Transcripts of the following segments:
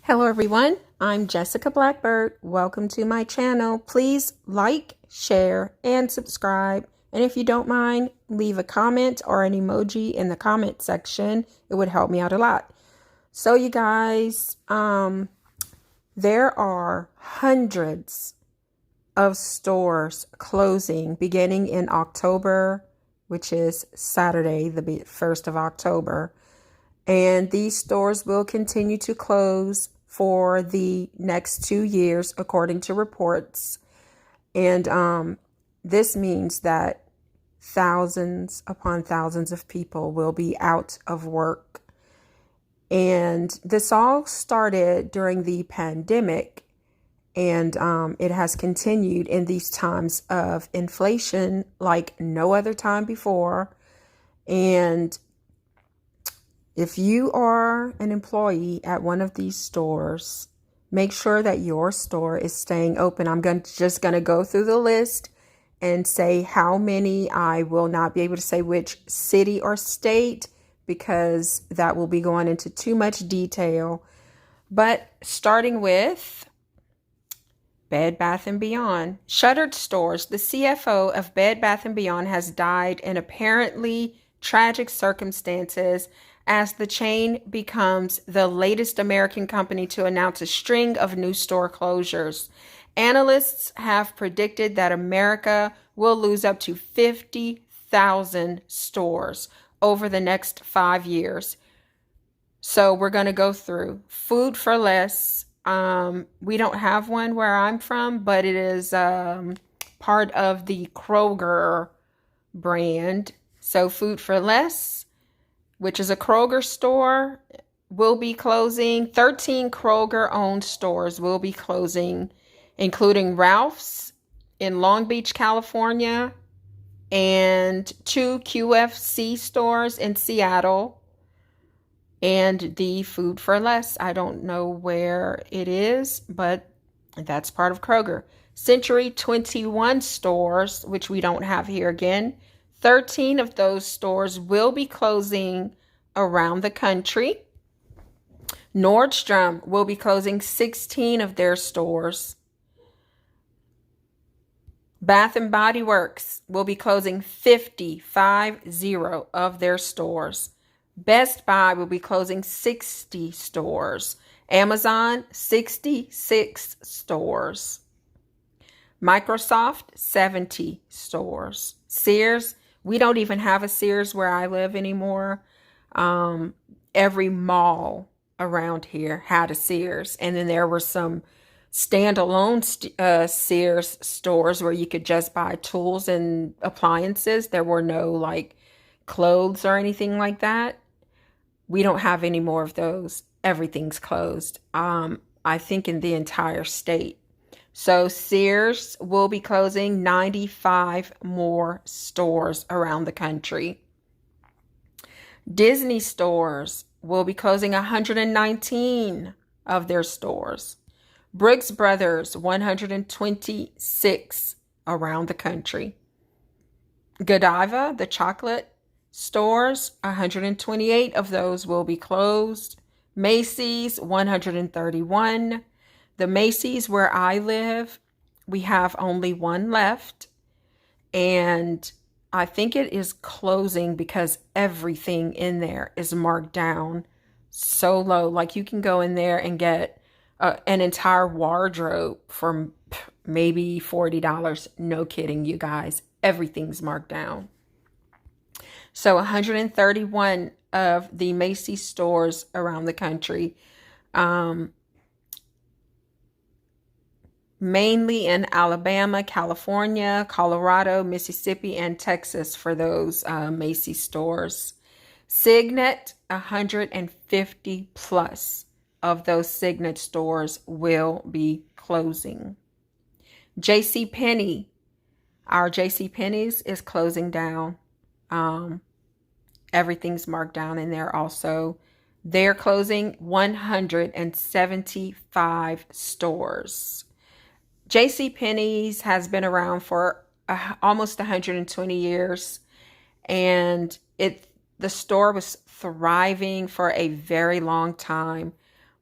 Hello everyone, I'm Jessica Blackbird. Welcome to my channel. Please like, share, and subscribe. And if you don't mind, leave a comment or an emoji in the comment section. It would help me out a lot. So you guys, there are hundreds of stores closing beginning in October, which is Saturday, the 1st of October. And these stores will continue to close for the next 2 years, according to reports. And this means that thousands upon thousands of people will be out of work. And this all started during the pandemic, and it has continued in these times of inflation like no other time before. And if you are an employee at one of these stores, make sure that your store is staying open. I'm just going to go through the list and say how many. I will not be able to say which city or state because that will be going into too much detail. But starting with Bed Bath & Beyond. Shuttered stores. The CFO of Bed Bath & Beyond has died in apparently tragic circumstances as the chain becomes the latest American company to announce a string of new store closures. Analysts have predicted that America will lose up to 50,000 stores over the next 5 years. So we're going to go through Food for Less. We don't have one where I'm from, but it is part of the Kroger brand. So Food for Less, which is a Kroger store, will be closing. 13 Kroger-owned stores will be closing, including Ralph's in Long Beach, California, and 2 QFC stores in Seattle, and the Food for Less. I don't know where it is, but that's part of Kroger. Century 21 stores, which we don't have here again. 13 of those stores will be closing around the country. Nordstrom will be closing 16 of their stores. Bath & Body Works will be closing 50 of their stores. Best Buy will be closing 60 stores. Amazon, 66 stores. Microsoft, 70 stores. Sears, we don't even have a Sears where I live anymore. Every mall around here had a Sears. And then there were some standalone Sears stores where you could just buy tools and appliances. There were no like clothes or anything like that. We don't have any more of those. Everything's closed. I think in the entire state. So Sears will be closing 95 more stores around the country. Disney stores will be closing 119 of their stores. Brooks Brothers, 126 around the country. Godiva, the chocolate stores, 128 of those will be closed. Macys, 131. The Macys where I live, we have only one left. And I think it is closing because everything in there is marked down so low. Like you can go in there and get an entire wardrobe for maybe $40. No kidding, you guys. Everything's marked down. So 131 of the Macy's stores around the country, mainly in Alabama, California, Colorado, Mississippi, and Texas for those Macy's stores. Signet, 150 plus of those Signet stores will be closing. JCPenney, our JCPenney's is closing down. Everything's marked down in there also. They're closing 175 stores. JCPenney's has been around for almost 120 years, and the store was thriving for a very long time,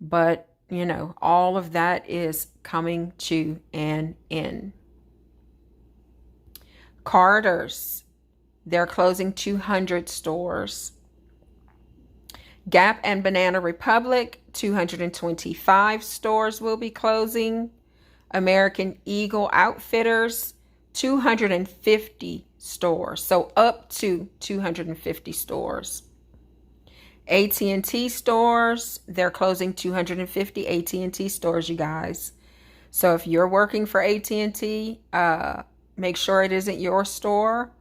but all of that is coming to an end. Carter's, they're closing 200 stores. Gap and Banana Republic, 225 stores will be closing. American Eagle Outfitters, 250 stores. So up to 250 stores. AT&T stores, they're closing 250 AT&T stores, you guys. So if you're working for AT&T, make sure it isn't your store.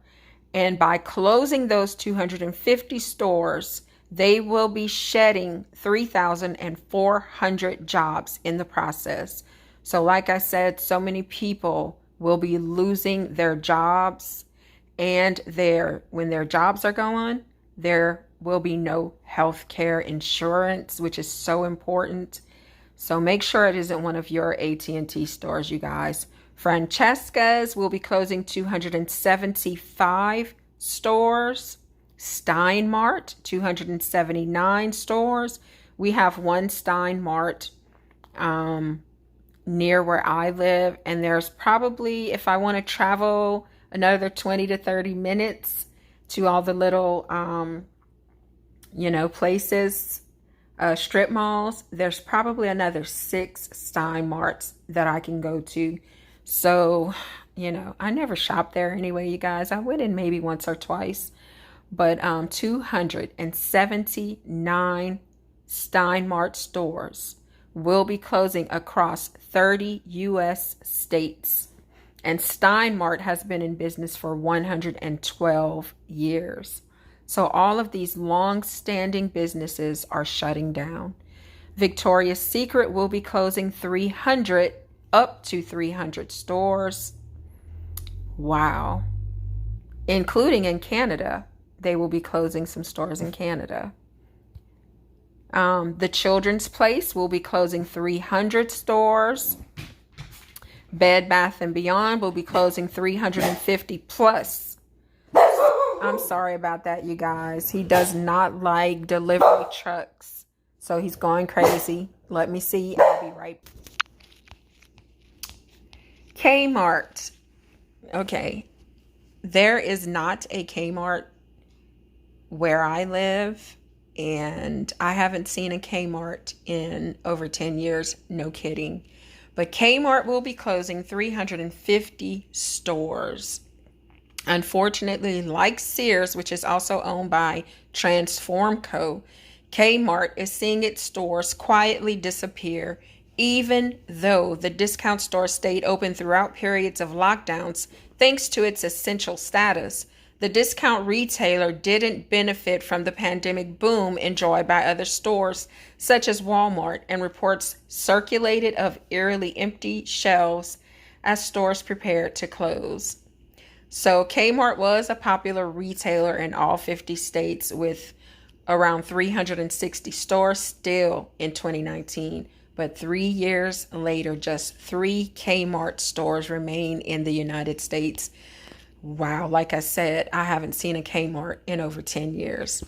And by closing those 250 stores, they will be shedding 3,400 jobs in the process. So like I said, so many people will be losing their jobs, and when their jobs are gone, there will be no health care insurance, which is so important. So make sure it isn't one of your AT&T stores, you guys. Francesca's will be closing 275 stores. Stein Mart, 279 stores. We have one Stein Mart near where I live, and there's probably, if I want to travel another 20 to 30 minutes to all the little places, strip malls, there's probably another 6 Stein Marts that I can go to. So I never shop there anyway, you guys. I went in maybe once or twice. But 279 Stein Mart stores will be closing across 30 U.S. states. And Stein Mart has been in business for 112 years. So all of these long-standing businesses are shutting down. Victoria's Secret will be closing up to 300 stores. Wow. Including in Canada. They will be closing some stores in Canada. The Children's Place will be closing 300 stores. Bed Bath & Beyond will be closing 350 plus. I'm sorry about that, you guys. He does not like delivery trucks, so he's going crazy. Let me see. I'll be right back. Kmart. Okay. There is not a Kmart where I live, and I haven't seen a Kmart in over 10 years. No kidding. But Kmart will be closing 350 stores. Unfortunately, like Sears, which is also owned by Transform Co., Kmart is seeing its stores quietly disappear, even though the discount store stayed open throughout periods of lockdowns thanks to its essential status. The discount retailer didn't benefit from the pandemic boom enjoyed by other stores, such as Walmart, and reports circulated of eerily empty shelves as stores prepared to close. So Kmart was a popular retailer in all 50 states with around 360 stores still in 2019. But 3 years later, just 3 Kmart stores remain in the United States. Wow, like I said, I haven't seen a Kmart in over 10 years.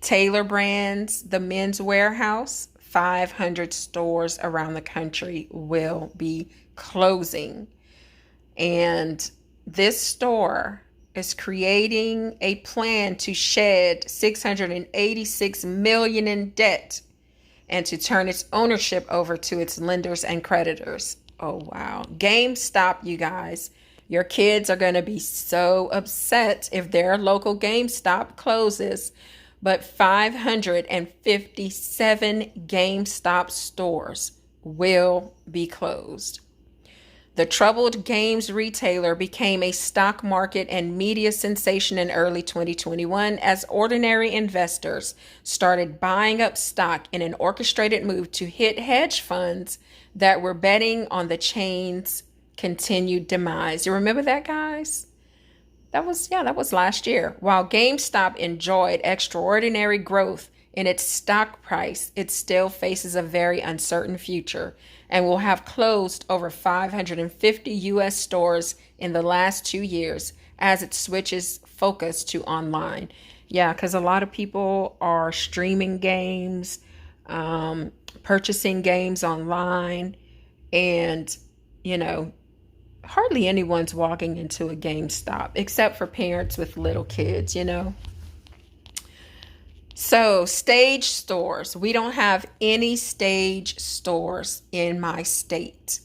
Taylor Brands, the Men's Warehouse, 500 stores around the country will be closing. And this store is creating a plan to shed $686 million in debt and to turn its ownership over to its lenders and creditors. Oh, wow. GameStop, you guys. Your kids are going to be so upset if their local GameStop closes. But 557 GameStop stores will be closed. The troubled games retailer became a stock market and media sensation in early 2021 as ordinary investors started buying up stock in an orchestrated move to hit hedge funds that were betting on the chain's continued demise. You remember that, guys? That was last year. While GameStop enjoyed extraordinary growth in its stock price, it still faces a very uncertain future and will have closed over 550 U.S. stores in the last 2 years as it switches focus to online. Yeah, because a lot of people are streaming games. purchasing games online, and, you know, hardly anyone's walking into a GameStop except for parents with little kids, you know. So, stage stores. We don't have any stage stores in my state.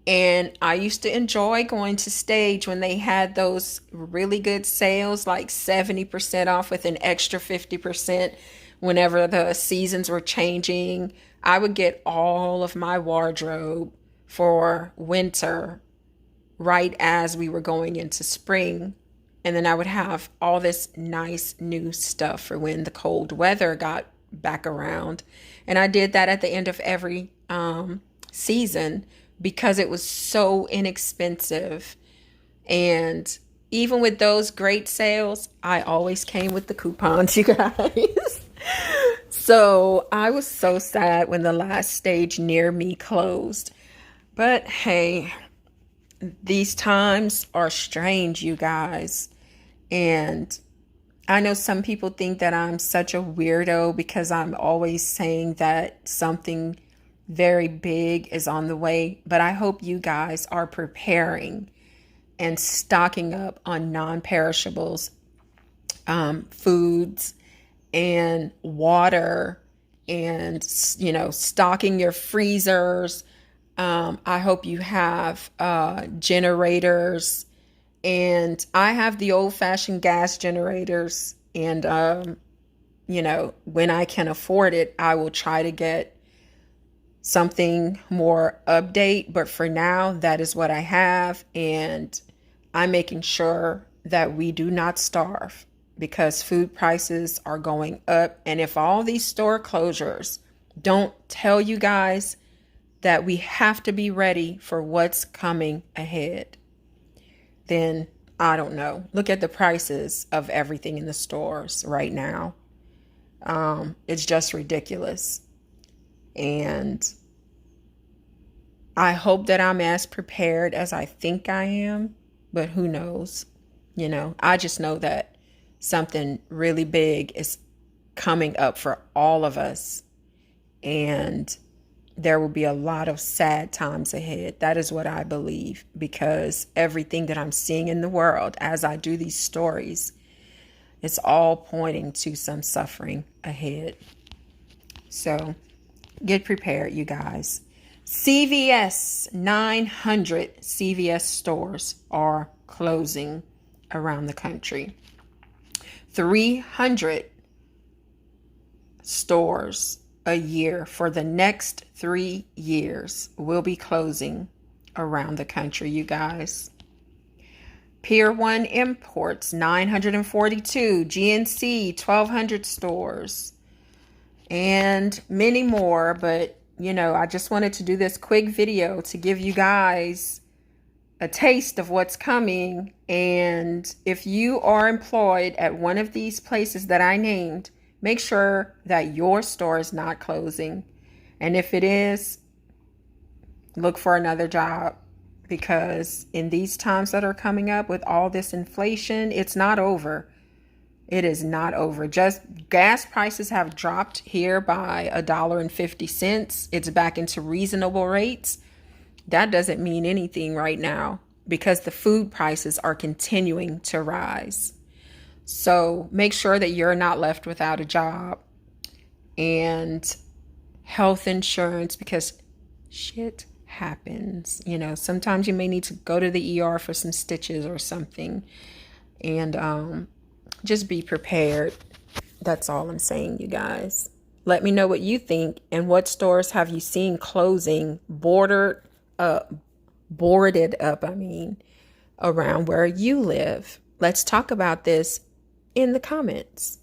And I used to enjoy going to Stage when they had those really good sales, like 70% off with an extra 50% whenever the seasons were changing. I would get all of my wardrobe for winter right as we were going into spring. And then I would have all this nice new stuff for when the cold weather got back around. And I did that at the end of every season because it was so inexpensive. And even with those great sales, I always came with the coupons, you guys. So I was so sad when the last Stage near me closed. But hey, these times are strange, you guys. And I know some people think that I'm such a weirdo because I'm always saying that something very big is on the way. But I hope you guys are preparing and stocking up on non-perishables, foods and water, and, you know, stocking your freezers. I hope you have generators. And I have the old-fashioned gas generators. And, you know, when I can afford it, I will try to get something more update. But for now, that is what I have. And I'm making sure that we do not starve because food prices are going up. And if all these store closures don't tell you guys that we have to be ready for what's coming ahead, then I don't know. Look at the prices of everything in the stores right now. It's just ridiculous. And I hope that I'm as prepared as I think I am, but who knows? You know, I just know that something really big is coming up for all of us. And there will be a lot of sad times ahead. That is what I believe, because everything that I'm seeing in the world as I do these stories, it's all pointing to some suffering ahead. So get prepared, you guys. CVS, 900 CVS stores are closing around the country. 300 stores a year for the next 3 years will be closing around the country, you guys. Pier 1 Imports, 942. GNC, 1,200 stores. And many more. But, you know, I just wanted to do this quick video to give you guys a taste of what's coming. And if you are employed at one of these places that I named, make sure that your store is not closing. And if it is, look for another job, because in these times that are coming up with all this inflation, it's not over. It is not over. Just gas prices have dropped here by $1.50. It's back into reasonable rates. That doesn't mean anything right now because the food prices are continuing to rise. So make sure that you're not left without a job and health insurance, because shit happens. You know, sometimes you may need to go to the ER for some stitches or something. And just be prepared. That's all I'm saying, you guys. Let me know what you think, and what stores have you seen closing, boarded up, around where you live. Let's talk about this in the comments.